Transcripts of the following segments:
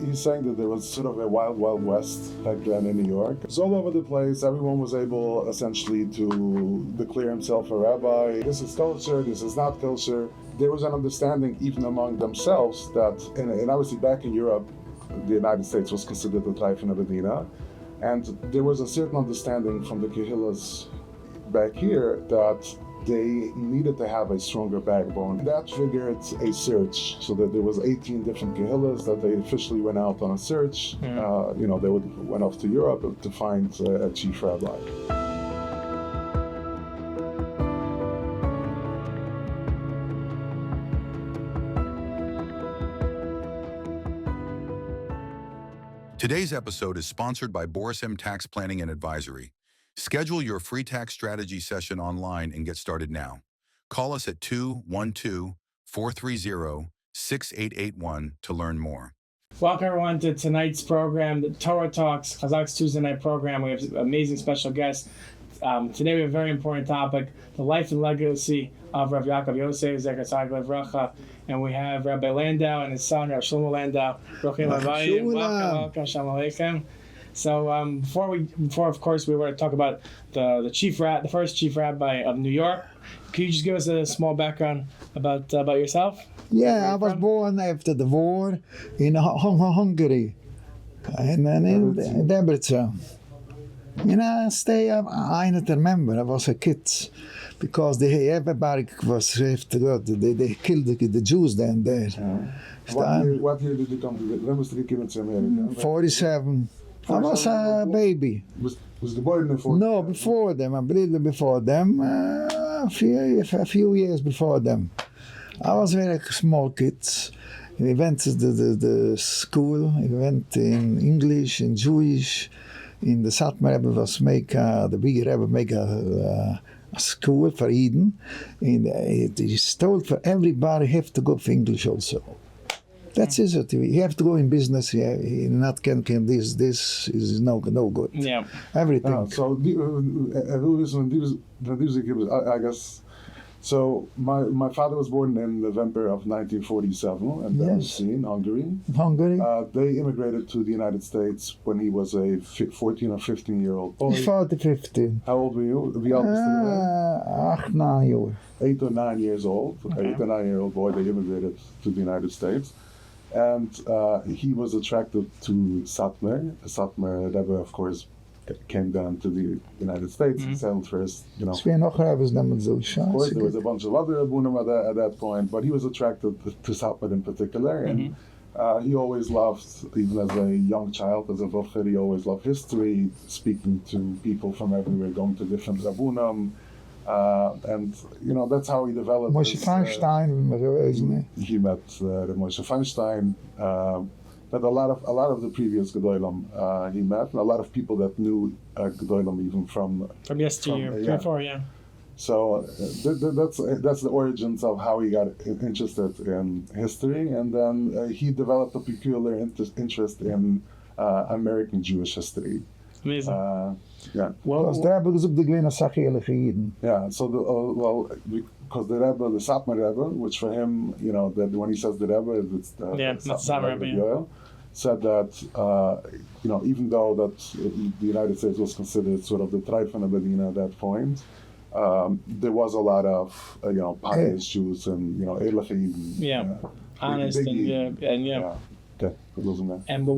he's saying that there was sort of a wild, wild west back then in New York. It was all over the place. Everyone was able, essentially, to declare himself a rabbi. This is kosher, this is not kosher. There was an understanding, even among themselves, that, and obviously back in Europe, the United States was considered the Taifin of Medina, and there was a certain understanding from the Kehillas back here that they needed to have a stronger backbone. That triggered a search, so that there was 18 different Kehillas that they officially went out on a search. They went off to Europe to find a chief rabbi. Today's episode is sponsored by Boris M Tax Planning and Advisory. Schedule your free tax strategy session online and get started now. Call us at 212-430-6881 to learn more. Welcome everyone to tonight's program, the Torah Talks, Chazaq's Tuesday night program. We have amazing special guests. Today we have a very important topic, the life and legacy of Rabbi Yaakov Yosef, Zecher Tzaddik Livracha, and we have Rabbi Landau and his son, Rabbi Shlomo Landau. Welcome, Shalom Aleichem. So before of course we were to talk about the first chief rabbi of New York. Could you just give us a small background about yourself? Yeah, I was born after the war in Hungary, and then in Debrecen. I don't remember. I was a kid because everybody was after God. They killed the Jews then there. What year did you come to when was the kid to America? 47. I was a baby. Was the boy in the 40s? No, before them, a little before them, a few years before them. I was very small kids. We went to the school. We went in English, in Jewish. In the Satmar Rebbe was the big Rebbe make a school for Eden. And it is told for everybody have to go for English also. That's it. You have to go in business. Yeah, not can this is no good. Yeah, everything. So I guess. So my father was born in November of 1947, and that was in Hungary. They immigrated to the United States when he was a 14 or 15-year-old boy. 15. How old were you? The oldest 9 years. 8 or 9 years old. Okay. 8 or 9-year-old boy. They immigrated to the United States, and he was attracted to Satmar. The Satmar Rebbe, of course, came down to the United States and settled first, Of course, there was a bunch of other Abunim at that point, but he was attracted to Satmar in particular, and he always loved, even as a young child, as a Vocher, he always loved history, speaking to people from everywhere, going to different Abunim, and that's how he developed. Moshe Feinstein, he met Moshe Feinstein. But a lot of the previous Gedolim he met, and a lot of people that knew Gedolim even from yesteryear, before, yeah. So that's the origins of how he got interested in history, and then he developed a peculiar interest in American Jewish history. Amazing. Because the Rebbe was the Gwena Sachele Eden. Yeah. So because the Rebbe, the Satmar Rebbe, which for him, that when he says the Rebbe, it's the Satmar Rebbe. Said that even though that the United States was considered sort of the Taifin of Medina at that point, there was a lot of pious Jews and Elohim. Yeah, honest and yeah. Okay, losing that. And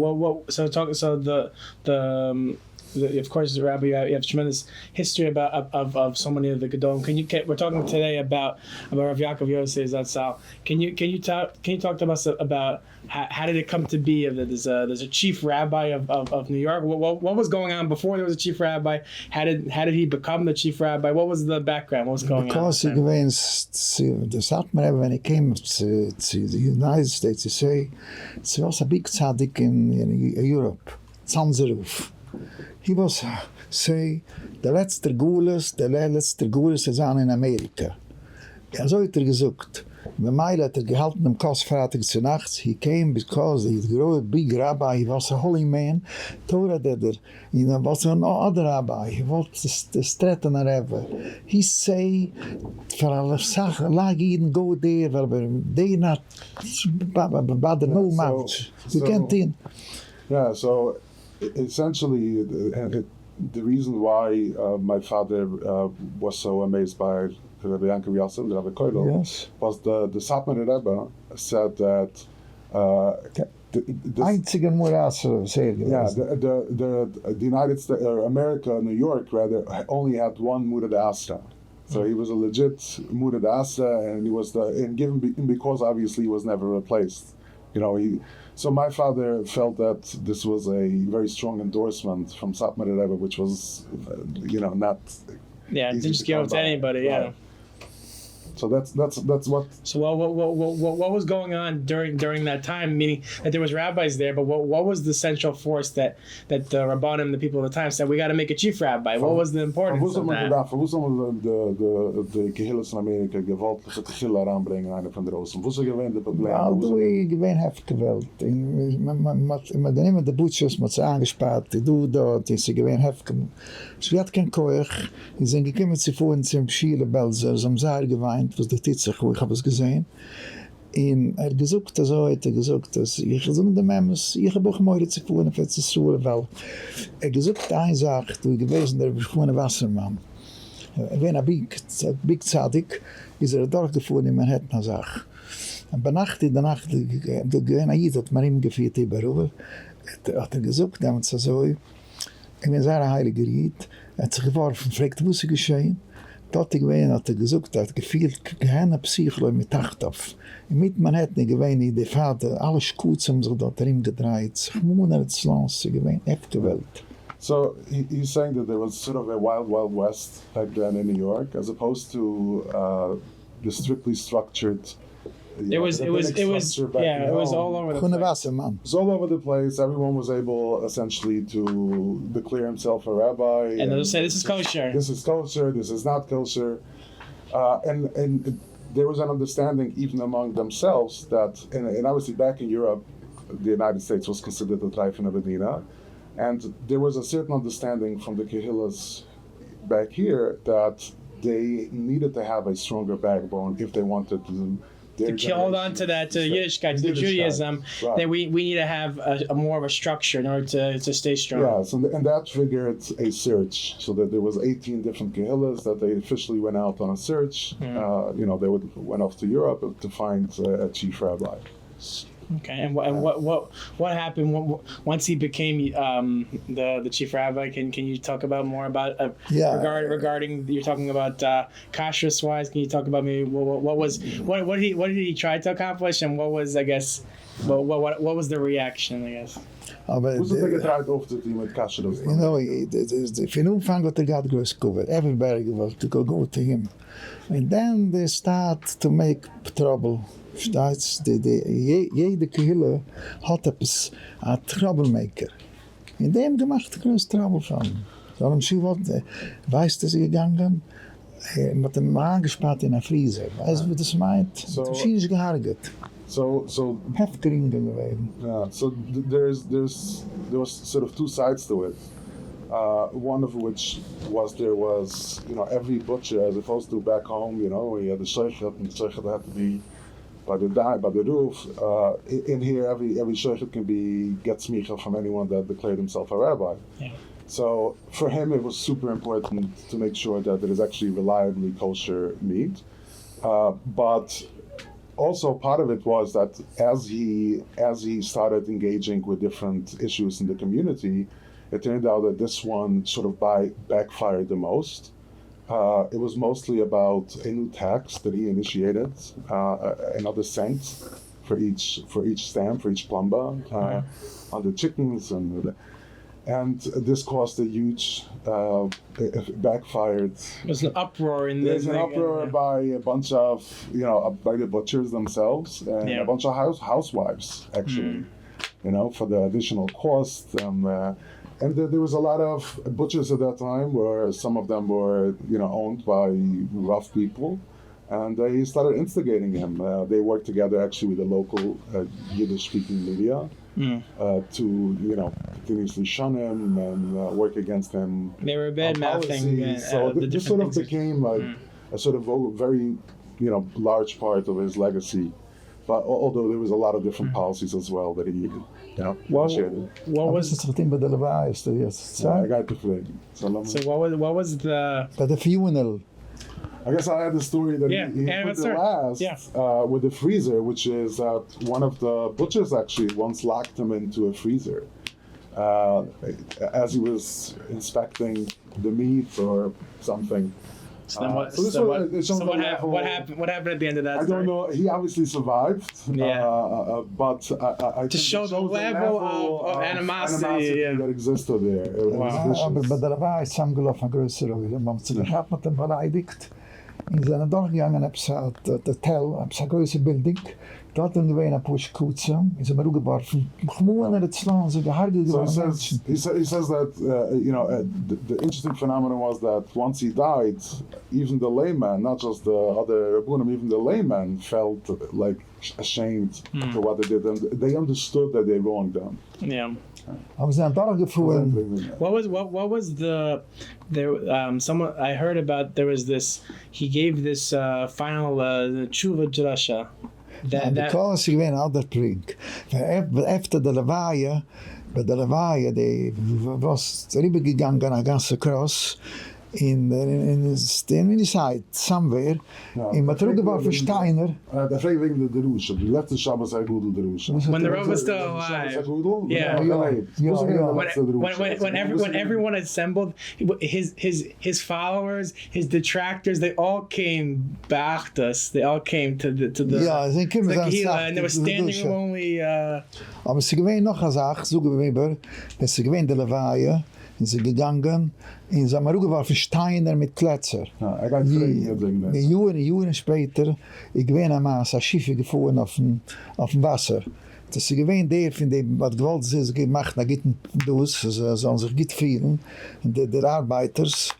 of course, the Rabbi, you have tremendous history of so many of the Gedolim. We're talking today about Rabbi Yaakov Yosef Zatzal. Can you talk to us about how did it come to be that there's a chief rabbi of New York? What was going on before there was a chief rabbi? How did he become the chief rabbi? What was the background? What was going on? Because the Satmar Rebbe, when he came to the United States, he say it was a big tzaddik in Europe, Zanzeruf. He was the letzte Gules is an in Amerika. So hat gesagt. The mile had gehalten dem Kostfratig zu nachts. He came because he's a big rabbi. He was a holy man. Torah did was an other rabbi. He was the straighten ever. He say, for all Sachen, lag even go there, they not bother no much. You can't in. Yeah, so essentially, the reason why my father was so amazed by Rabbi Yaakov Yosef, the Rabbi Koidel, Yes. was the Satmar Rebbe said that Einzige Murasse, sehr yeah, gewesen. the United States, America, New York rather, only had one Murid Asra. So he was a legit Murid Asra, and he was because obviously he was never replaced. So my father felt that this was a very strong endorsement from Satmar Rebbe, which was, not. Yeah, easy didn't just to come give it to by. anybody. Yeah. Right. So that's what. So what was going on during that time? Meaning that there was rabbis there, but what was the central force that the Rabbanim, the people at the time, said we got to make a chief rabbi? What was the importance of that? Wo soll man de Kehillas in Amerika gewaltige Kehilla heranbringen, einer von der Osten? Wo soll gewähnt das Problem? Well, du gewinn heftige Welt. Man dann immer die Butchers mit angespart, du dort, sie gewinn heftige. Sie hat kein Koech, sie sind gekommen zu vorhin zum Schiele Belser, sie haben sehr geweint, was der Titzig, wo ich habe es gesehen. Und gesucht das heute, gesucht das, ich so mit dem Memmes, ich habe auch morgen zu vorhin, für zu suchen, weil gesucht eine Sache, du gewesen, der beschwoene Wassermann. Wenn big Zadig, ist durchgefahren in Manhattan, Sache. Und bei Nacht, in der Nacht, der gewinn Aid hat man ihm geführt überall, hat gesucht, damals so, ich bin sehr heilige Ried, hat sich geworfen, fragt, wo ist geschehen? Dort gewesen hat gesucht, hat gefühlt, keine Psychologie mit Tachthof. Mit Manhattan gewesen, der Vater, alles gut haben sich dort gedreht, sich monatelang gewesen, heftige Welt. So he's saying that there was sort of a wild west back then in New York, as opposed to the strictly structured. It was all over the Groene place. Wasserman. It was all over the place. Everyone was able essentially to declare himself a rabbi. And they'll say this is kosher. This is kosher. This is not kosher. And there was an understanding even among themselves that, and obviously back in Europe, the United States was considered the Treifene Medina. And there was a certain understanding from the Kehillas back here that they needed to have a stronger backbone if they wanted to hold on to that, to Yiddishkeit, to Judaism, right. that we need to have a more of a structure in order to stay strong. Yeah, so, and that triggered a search. So that there was 18 different Kehillas that they officially went out on a search. They went off to Europe to find a chief rabbi. Okay, and what happened once he became the chief rabbi? Can you talk about more about regarding you're talking about kashrus wise? Can you talk about maybe what did he try to accomplish, and what was, I guess, what was the reaction, I guess? Who's the bigger tried off the team with kashrus? Von Anfang hat got gross covered. Everybody wanted to go to him, and then they start to make trouble. Jede Kehille hat etwas, ein Troublemaker. In dem gemacht größte Trouble von. So haben sie weiß, dass sie gegangen, mit dem angespart in der Friese. Weißt du, wie das meint? Sie ist gehargert. So Heftig gewesen. Yeah, so there was sort of two sides to it. One of which was every butcher, as opposed to back home, we had the shochet, and the shochet had to be by the roof. In here, every shochet can get smicha from anyone that declared himself a rabbi. Yeah. So for him, it was super important to make sure that it is actually reliably kosher meat. But also part of it was that as he started engaging with different issues in the community, it turned out that this one sort of backfired the most. It was mostly about a new tax that he initiated, another cent for each stamp, for each plumba, on the chickens, and this caused a huge backfired. There's an uproar in There's an uproar by a bunch of by the butchers themselves and a bunch of housewives actually, for the additional cost. And there was a lot of butchers at that time where some of them were, owned by rough people. And they started instigating him. They worked together actually with the local Yiddish-speaking media to, continuously shun him and work against him. They were bad mouthing. So this sort of became a sort of very, large part of his legacy. But although there was a lot of different policies as well that he, initiated. What was het begin bij de lawaai is de eerste. I got to play. So what was the? Bij de funeral. I guess I had the story that he put the last with the freezer, which is one of the butchers actually once locked him into a freezer as he was inspecting the meat or something. What happened at the end of that? I don't know. He obviously survived. But to show the level of animosity that existed there. Maar bij de lawaai is samengelopen van grotere reden. Maar ze gaat met hem beleidigd. In zijn doorgegangen heb ze het hotel, heb ze een grote building. Dat een geween een poosje koetsen. Is hem er ook gebarven. Gewoon in het slaan, ze geharde geworden mensen. He says that, the interesting phenomenon was that once he died, even the layman, not just the other Rabbunim, even the layman felt like ashamed for what they did. And they understood that they wronged them. Yeah. We zijn doorgevoerd. What was the someone I heard about? There was this. He gave this final tshuva drasha. Because he went out that drink. After the lawaai, bij de lawaai, die was rübergegangen naar ganze cross. In the side somewhere. In Matruge war für Steiner. The wegen the Rusha. The left Shabbos Agudel the Rusha. When the Rav was still alive. When everyone assembled, his followers, his detractors, they all came back us. They all came to the they came and they were standing only. Aber sie gewesen noch eine Sache, so gewesen, dass sie gewesen der Lawaai. Sind sie gegangen, in Samaruga war für Steiner mit Kletzer. Jahre später, ich bin einmal als Schiffe gefahren auf dem Wasser. Das ist gewesen der, von dem, was gewollt ist, gemacht, da geht ein Dus, sollen sich gut fühlen, der Arbeiters,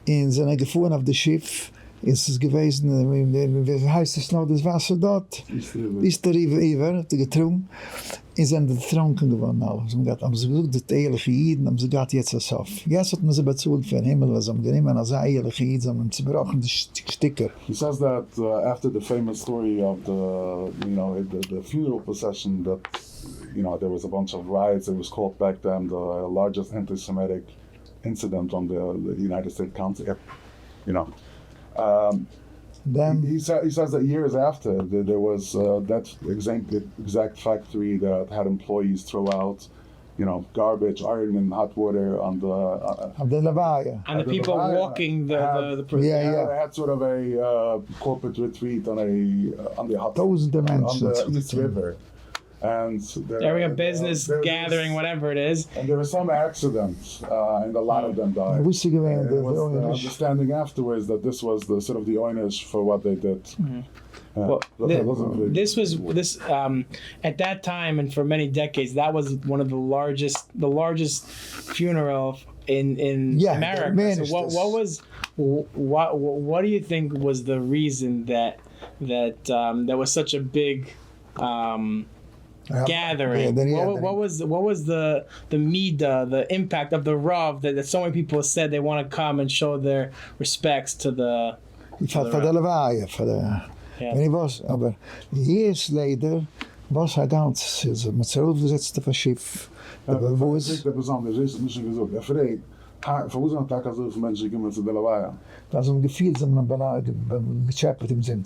in sind gefahren auf das Schiff, ist es gewesen, wie heißt es noch, das Wasser dort? Ist der River, getrunken. In zijn getrunken geworden alles. Haben sie gesagt, die ehrliche Jiden, haben sie gesagt, jetzt ist auf. Jetzt hat man sie bezahlt für den Himmel, was haben genommen als ehrliche Jiden, haben sie gebrochen die Sticker. He says that after the famous story of the funeral procession, that there was a bunch of riots. It was called back then the largest anti-Semitic incident on the United States continent. Then he says that years after there was that exact factory that had employees throw out, garbage, iron and hot water on the lawaai. And the people walking the they had sort of a corporate retreat on the hot on this river. And area business gathering, whatever it is. And there were some accidents, and a lot of them died. It was the understanding afterwards that this was the sort of the oinish for what they did. This was at that time and for many decades, that was one of the largest funeral in America. So what do you think was the reason that there was such a big gathering? What was the midah, the impact of the Rav that so many people said they want to come and show their respects to the lawaai, en ik was, aber years later was hij ganz, met z'n overgezetste van Schiff. Dat was anders, is het misschien gezegd. En vreemd, voor hoe zijn het ook zoveel mensen komen te de lawaai? Dat is een gevoel dat gechappert im Sinn.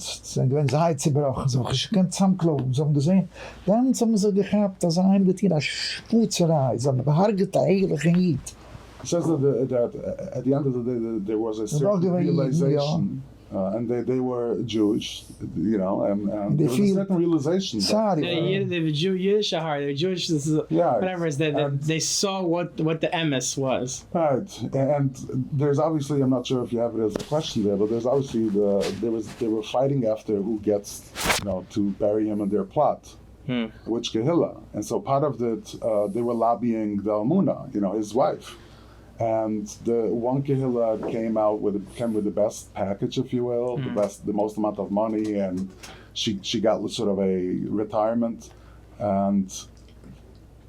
Wenn sie Heiz gebrochen, so ganz zusammenkloppen, so haben gesehen, dann haben sie gehabt, dass einem das hier als Sputzerei, so eine behargete heilige Jid. It says that at the end of the day there was a certain realization. And they were Jewish, and there was a certain realization. They were Jewish, they were Jewish, whatever it is, they saw what the emes was. Right, and there's obviously, I'm not sure if you have it as a question there, but there's obviously they were fighting after who gets, to bury him in their plot. Which Kehillah. And so part of it, they were lobbying the Almuna, his wife. And the one kehillah came with the best package, if you will, the most amount of money, and she got sort of a retirement, and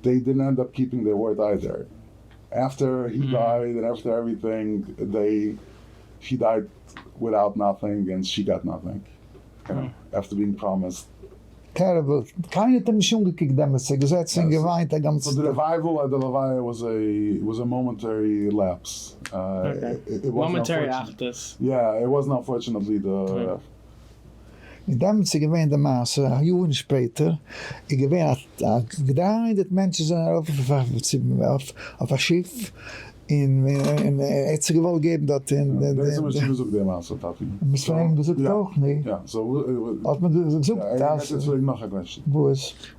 they didn't end up keeping their word either. After he died and after everything, he died without nothing, and she got nothing. After being promised. Terrible. Keine hat mich umgekickt damals, gesetzt und geweint, der ganze So the revival at the Levaya was a momentary lapse. It Momentary actus. Yeah, it wasn't unfortunately the. In damals gewähnt der Maße, Jahre später, gewähnt, gedacht, dass Menschen sind auf ein Schiff, in het ze gewoon geben dat in dat is een bezoek der Maße, Tafi. Misschien bezoek toch, nee? Ja, so. Als men bezoek, dat is nog een question.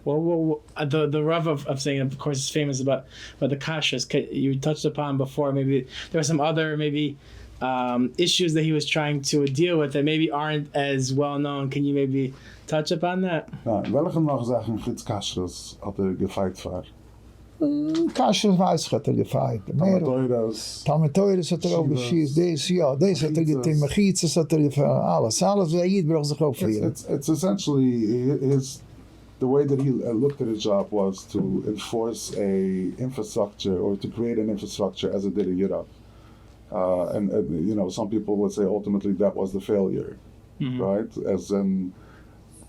Well, the Rav of saying, of course, is famous about the kashrus. You touched upon before. Maybe there were some other issues that he was trying to deal with that maybe aren't as well known. Can you maybe touch upon that? Ja, welke nog zeggen Fritz Kashrus had gefeit voor? Kashrus weiß hat gefeit. Tametoides hat ook geschiet. Deze hat getim Mechitzes hat alles. Alles Zaid braucht sich auch für. It's essentially the way that he looked at his job was to enforce a infrastructure or to create an infrastructure as it did in Europe. And some people would say ultimately that was the failure, right? As in,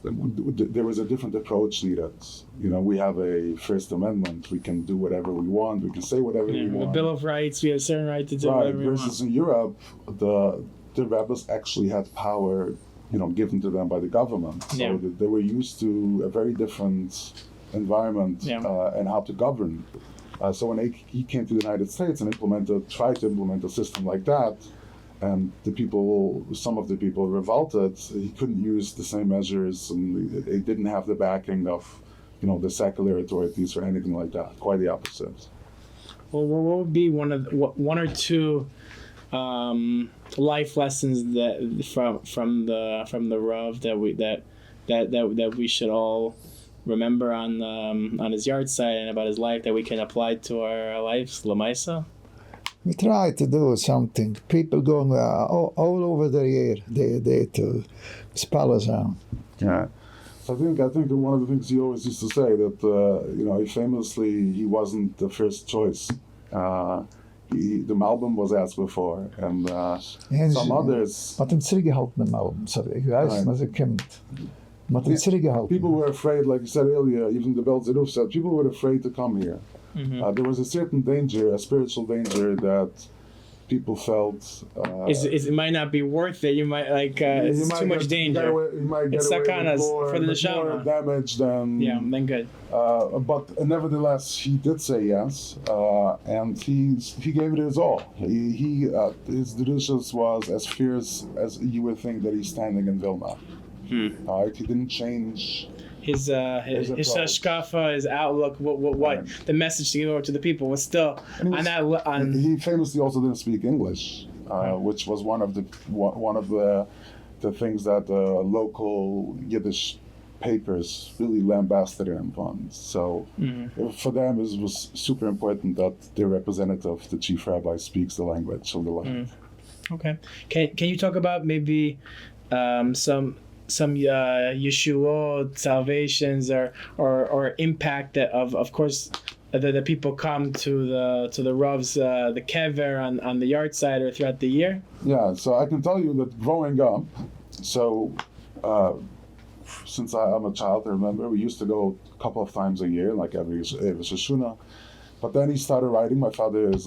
there was a different approach needed. We have a First Amendment. We can do whatever we want. We can say whatever we want. A Bill of Rights. We have a certain right to do whatever we want. Versus in Europe, the rabbis actually had power, given to them by the government. So they were used to a very different environment and how to govern. So when he came to the United States and tried to implement a system like that, and some of the people revolted, he couldn't use the same measures, and they didn't have the backing of, the secular authorities or anything like that. Quite the opposite. Well, what would be one or two life lessons that from the Rav that we should all remember on his yard site and about his life that we can apply to our lives, Lamaisa? We try to do something. People going all over the year, they to Spalazan. Yeah. I think one of the things he always used to say that famously he wasn't the first choice. The Malbim was asked before, and some others. Wat een zurückgehalten Malbim, sorry. Ik weiß, als ik komt. People were afraid, like you said earlier, even the Belt Zeruf said, people were afraid to come here. There was a certain danger, a spiritual danger that people felt. It might not be worth it. You might it's too much danger. You might get away with for the more damage than. Yeah, then good. But nevertheless, he did say yes, and he gave it his all. His deductions was as fierce as you would think that he's standing in Vilna. He didn't change his hashkafa, his outlook, what the message to give over to the people was still He famously also didn't speak English, which was one of the things that local Yiddish papers really lambasted him on. So for them, it was super important that their representative, the chief rabbi, speaks the language of the land. Okay, can you talk about maybe some Yeshuot salvations or impact that of course the people come to the Rav's the kever on the yard side or throughout the year? Yeah, so I can tell you that growing up, since I'm a child, I remember we used to go a couple of times a year, like every Shashuna. But then he started writing. My father has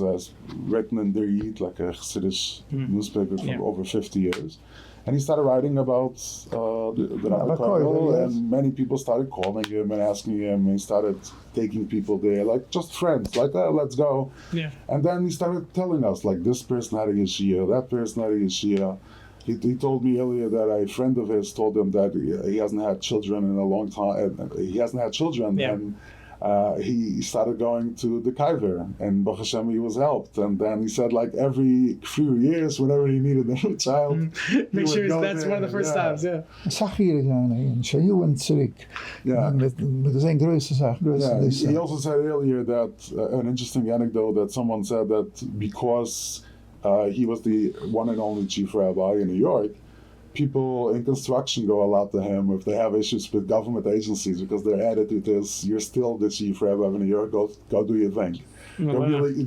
written in Der Yid, like a Chassidish newspaper for over 50 years. And he started writing about the Rabbi Koil, and many people started calling him and asking him, and he started taking people there, like just friends, like, let's go. Yeah. And then he started telling us, like, this person had a yeshia, that person had a yeshia. He told me earlier that a friend of his told him that he hasn't had children in a long time. He hasn't had children, and he started going to the Kaiver, and Baruch Hashem, he was helped. And then he said, like, every few years, whenever he needed a new child, make sure that's one of the first times, yeah. Zag hier gaan en Shayu en Tzirik. Yeah. Met zijn grootste zaak. Yeah. He also said earlier that an interesting anecdote that someone said that because he was the one and only chief rabbi in New York, people in construction go a lot to him if they have issues with government agencies, because their attitude is, you're still the chief rabbi of New York, go do your thing.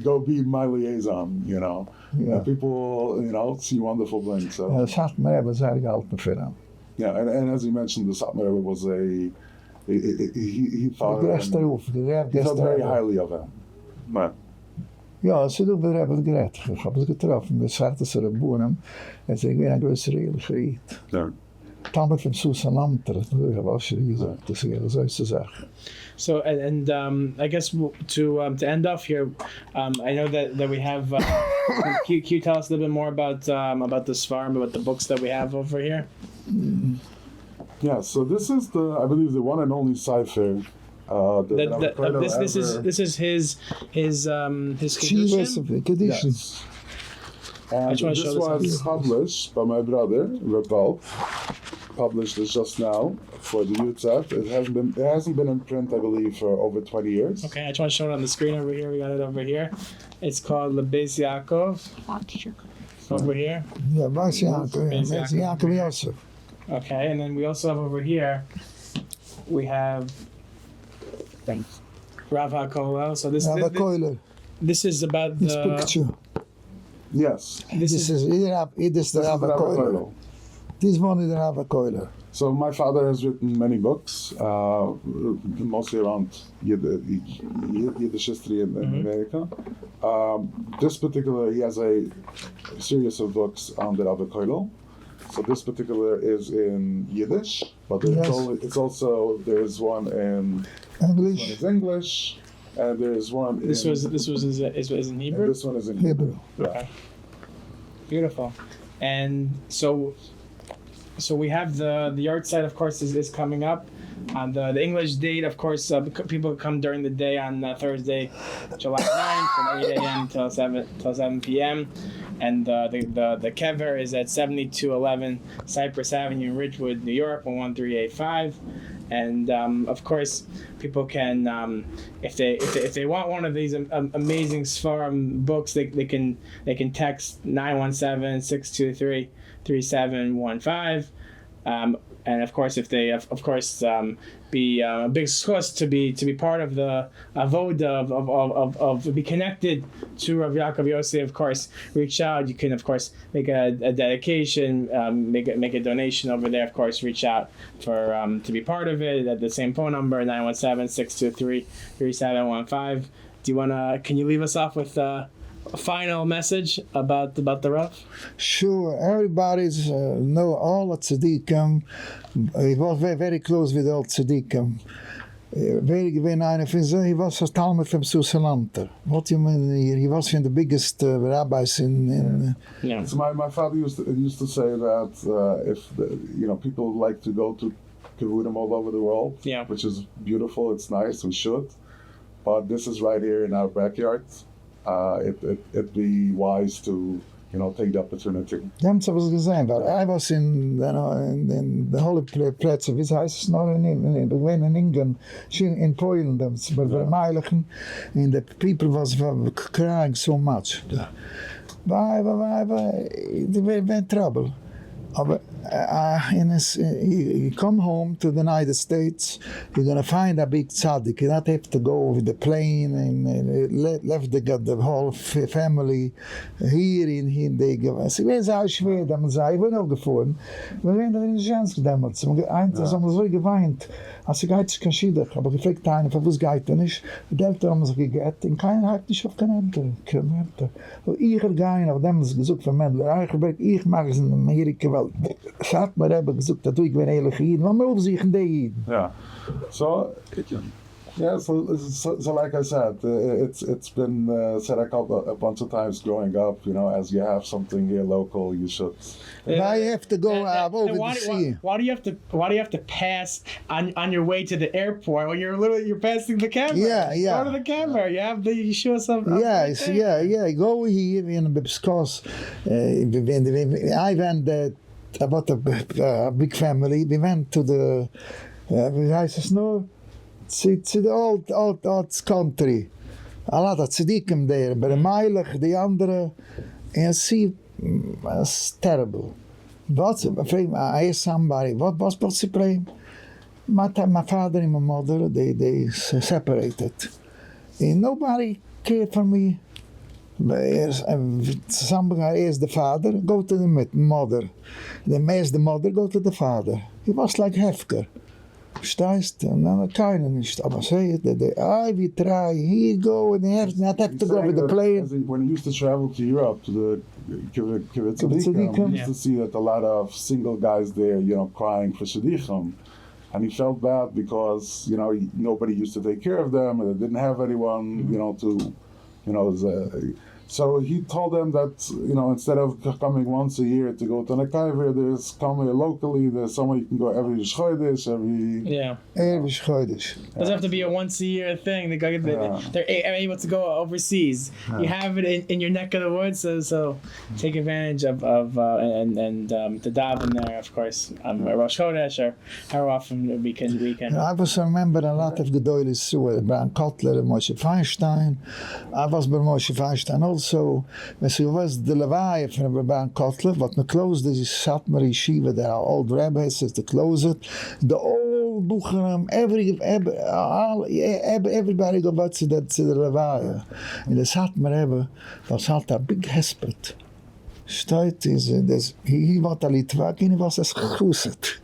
Go be my liaison, you know. Yeah. And people, you know, see wonderful things. So. Ja, Satmar hebben ze eigenlijk altijd voor hem. Yeah, and as you mentioned, the Satmar was he thought very highly of him. Maar. Ja, ze doen we hebben het gered. Ik heb het getroffen. De zwarte ze boeren. En ze zijn een grote religie. Ja. Dan met hem Susan Lamter. Dat was je gezegd. Dat is zo te zeggen. So and I guess to end off here, I know that we have. Can you tell us a little bit more about the Svarim, about the books that we have over here? Yeah, so this is I believe the one and only cipher. This is his Kedushin. Yes. And this was published by my brother, Rabbi. Published this just now for the Yutzef. It hasn't been in print, I believe, for over 20 years. Okay, I just want to show it on the screen over here. We got it over here. It's called Rabbi Yaakov. Over here. Yeah, Rabbi Yaakov Yosef. Okay, and then we also have over here, we have Rav HaKolel. So this is about this picture. Yes. This is the Rav HaKolel. This one is the Rav HaKolel. So my father has written many books, mostly around Yiddish history in America. This particular, he has a series of books on the Rav HaKolel. So this particular is in Yiddish, but there's one in English, and there's one. This was in Hebrew. This one is in Hebrew. Yeah. Okay. Beautiful, and so we have the art site, of course, is coming up. On the English date, of course, people come during the day on Thursday, July 9th from 8 a.m. till 7 p.m. And the kever is at 7211 Cypress Avenue in Ridgewood, New York, 11385. And of course, people can, if they want one of these amazing Sfarim books, they can text 917-623-3715. And of course, if they be a big source to be part of the avoda of be connected to Rabbi Yaakov Yosef, of course, reach out. You can of course make a dedication, make a donation over there. Of course, reach out for to be part of it at the same phone number 917-623-3715. Can you leave us off with a final message about the Rav? Sure. Everybody's know all the tzaddikim. He was very, very close with all tzaddikim. He was a Talmud from Susan Lamter. What do you mean? He was one of the biggest rabbis in. Yeah. So my father used to say that if people like to go to kivudim all over the world, which is beautiful, it's nice, we should, but this is right here in our backyard. It'd be wise to take the opportunity. That's what I was gesehen, weil I was in the holy place of his house, not in England, in Poland, but the Meiligen, and the people was crying so much. They were in trouble. But you come home to the United States, you're going to find a big tzaddik. You don't have to go with the plane and left the whole family hier in Degen. Sie wären sehr schwer, damals ich bin auch gefahren. Wir waren da in Jansk damals. Eins haben wir so geweint. Als ich geht sich kein Schiedach, aber gefragt einer, was geht denn nicht? Die Eltern haben sich gegett, und keiner hat nicht auf keinen Eltern. Ich gehe, aber damals gesucht von Mendler, ich mache es in Amerika, weil Schatmer hebben gesucht, dat doe ik weer hele Jiden, maar we overzichten die Jiden. Ja, so Yeah, so like I said, it's been said a bunch of times growing up. As you have something here local, you should. I have to go over why, the sea. why do you have to pass on your way to the airport when you're passing the camera? Yeah. Go to the camera. You have the Yeshua some. Yes, yeah. Go here because I went about a big family. We went to the to the old country. A lot of tzaddikim there, but the Meilig, the andere, and see, was terrible. I asked somebody, what was the problem? My father and my mother, they separated. And nobody cared for me. Somebody asked the father, go to the mother. Then asked the mother, go to the father. He was like Hefker. Verstehst? Und dann keiner nicht. Aber say it, we try, here you go, and you not have to go with the plane. When he used to travel to Europe, to the Kibbutz Tzadikim, he used to see that a lot of single guys there, crying for Tzadikim. And he felt bad because, nobody used to take care of them, and they didn't have anyone, so he told them that, instead of coming once a year to go to Nekaiver, there's coming locally, there's somewhere you can go every Chodesh, Every Chodesh. Doesn't have to be a once a year thing. They're able to go overseas. You have it in your neck of the woods, so take advantage of the daven there, of course, Rosh Chodesh, or how often we can. I was remember a lot of Gedolis too, Brian Kotler, Moshe Feinstein. I was by Moshe Feinstein also. When she was the Levaya from Rabbi Kotler, but we closed the Satmar Yeshiva, the old rabbis says to close it. The old Bucharam, everybody go back to the Levaya. In the Satmar Rebbe was halt a big hesped. Steht is he was a Litvak and he was a Chuset.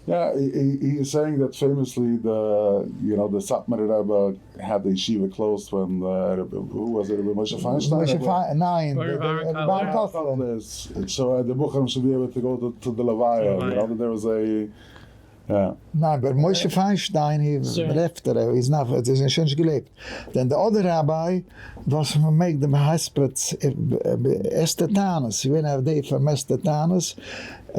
Yeah, he is saying that famously the Satmar Rebbe had the yeshiva closed when who was it? Moshe Feinstein. So the Bukhari should be able to go to the Levaya. That there was a. Yeah. No, but Moshe Feinstein, he left it. He's not. It is schon gelebt. Then the other rabbi was make them hesped estetanis. You know they for estetanis. A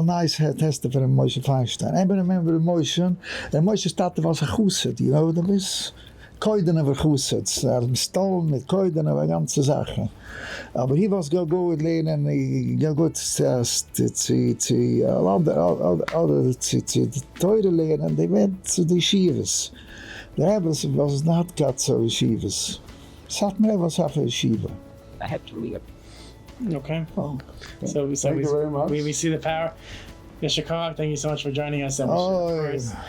nice test for Moshe Feinstein. I remember Moshe, and Moshe started was a chuset. That was koiden over chusets. Stolen mit koiden over ganze Sachen. Aber he was go lernen, go to Torah lernen. They went to the yeshivas. The rabbis was not got so yeshivas. Satmar was half a yeshiva. I have to leave. Okay. Oh. So Thank you very much. We see the power. Yeshua, thank you so much for joining us. And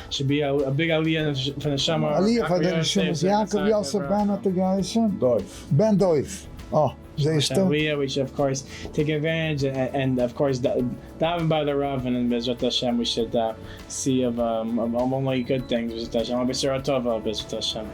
should be a big aliyah for the Shema. Aliyah for the Shema. Yaakov Yosef Ben at the guys. Ben Doif. Oh, we should, of course, take advantage and of course, daven by the Rav, and in Bezrat Hashem, we should see of only good things. Bezrat Hashem. Bezrat Hashem.